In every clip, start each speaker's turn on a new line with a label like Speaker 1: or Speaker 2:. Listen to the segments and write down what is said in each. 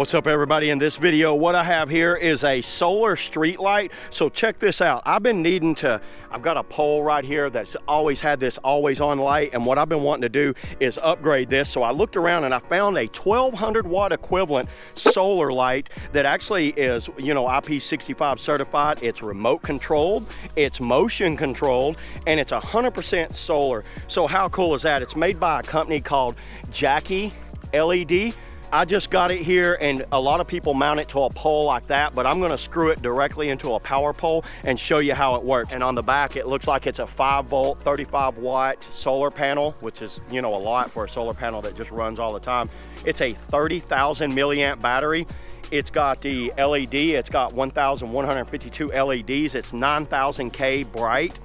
Speaker 1: What's up, everybody? In this video, what I have here is a solar street light. So check this out. I've got a pole right here that's always had this always on light, and what I've been wanting to do is upgrade this. So I looked around and I found a 1200 watt equivalent solar light that actually is, IP65 certified. It's remote controlled, it's motion controlled, and it's 100% solar. So how cool is that? It's made by a company called Jackie LED. I just got it here, and a lot of people mount it to a pole like that, but I'm gonna screw it directly into a power pole and show you how it works. And on the back, it looks like it's a 5 volt, 35 watt solar panel, which is, a lot for a solar panel that just runs all the time. It's a 30,000 milliamp battery. It's got the LED, it's got 1,152 LEDs, it's 9,000 K bright.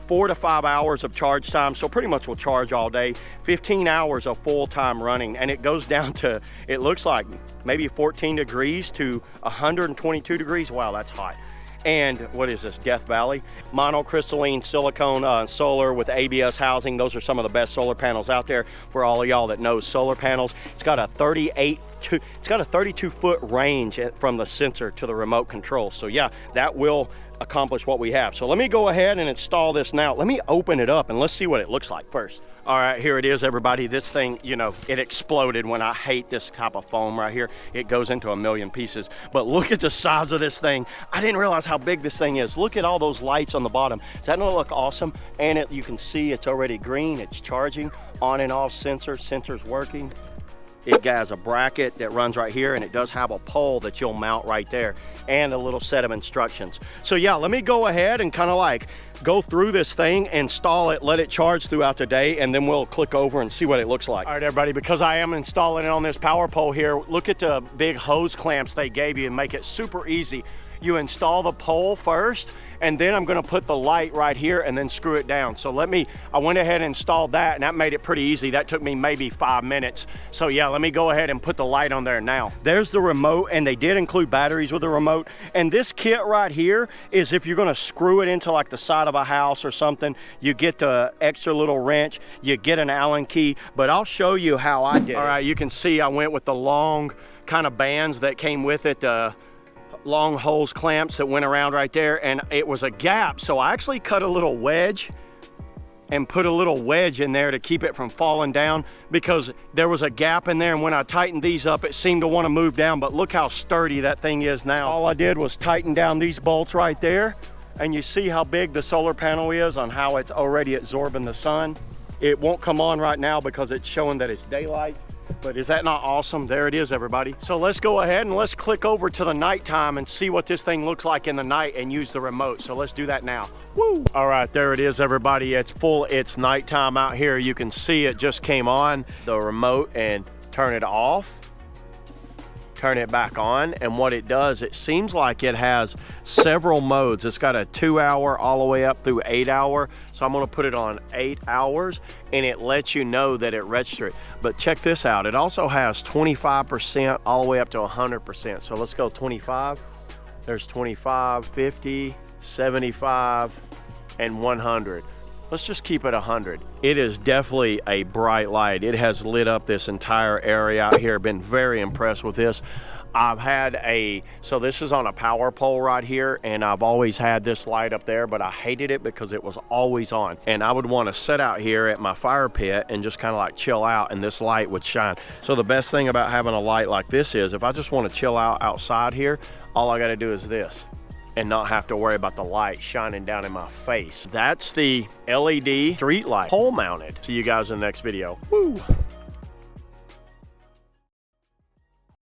Speaker 1: 4 to 5 hours of charge time, so pretty much will charge all day. 15 hours of full-time running, and it goes down to, it looks like maybe 14 degrees to 122 degrees. Wow, that's hot. And what is this, Death Valley? Monocrystalline silicone solar with ABS housing. Those are some of the best solar panels out there for all of y'all that knows solar panels. It's got a 32 foot range from the sensor to the remote control. So yeah, that will accomplish what we have. So let me go ahead and install this now. Let me open it up and let's see what it looks like first. All right, here it is, everybody. This thing, it exploded. When I hate this type of foam right here, it goes into a million pieces. But look at the size of this thing. I didn't realize how big this thing is. Look at all those lights on the bottom. Does that not look awesome? And you can see it's already green. It's charging, on and off sensor's working. It has a bracket that runs right here, and it does have a pole that you'll mount right there, and a little set of instructions. So yeah, let me go ahead and kind of like go through this thing, install it, let it charge throughout the day, and then we'll click over and see what it looks like. All right, everybody, because I am installing it on this power pole here, look at the big hose clamps they gave you and make it super easy. You install the pole first, and then I'm gonna put the light right here and then screw it down. So I went ahead and installed that, and that made it pretty easy. That took me maybe 5 minutes. So yeah, let me go ahead and put the light on there now. There's the remote, and they did include batteries with the remote. And this kit right here is if you're gonna screw it into like the side of a house or something, you get the extra little wrench, you get an Allen key, but I'll show you how I did it. All right, you can see I went with the long kind of bands that came with it, long hose clamps that went around right there, and it was a gap, so I actually cut a little wedge and put a little wedge in there to keep it from falling down, because there was a gap in there, and when I tightened these up, it seemed to want to move down. But look how sturdy that thing is now. All I did was tighten down these bolts right there, and you see how big the solar panel is on how it's already absorbing the sun. It won't come on right now because it's showing that it's daylight. But is that not awesome? There it is, everybody. So let's go ahead and let's click over to the nighttime and see what this thing looks like in the night and use the remote. So let's do that now. Woo! All right, there it is, everybody. It's nighttime out here. You can see it just came on the remote, and turn it off, turn it back on, and what it does, it seems like it has several modes. It's got a 2 hour all the way up through 8 hour. So I'm gonna put it on 8 hours, and it lets you know that it registered. But check this out, it also has 25% all the way up to 100%. So let's go 25. There's 25, 50, 75, and 100. Let's just keep it 100. It is definitely a bright light. It has lit up this entire area out here. Been very impressed with this. So this is on a power pole right here, and I've always had this light up there, but I hated it because it was always on. And I would want to sit out here at my fire pit and just kind of like chill out, and this light would shine. So the best thing about having a light like this is if I just want to chill out outside here, all I got to do is this, and not have to worry about the light shining down in my face. That's the LED street light, pole mounted. See you guys in the next video. Woo!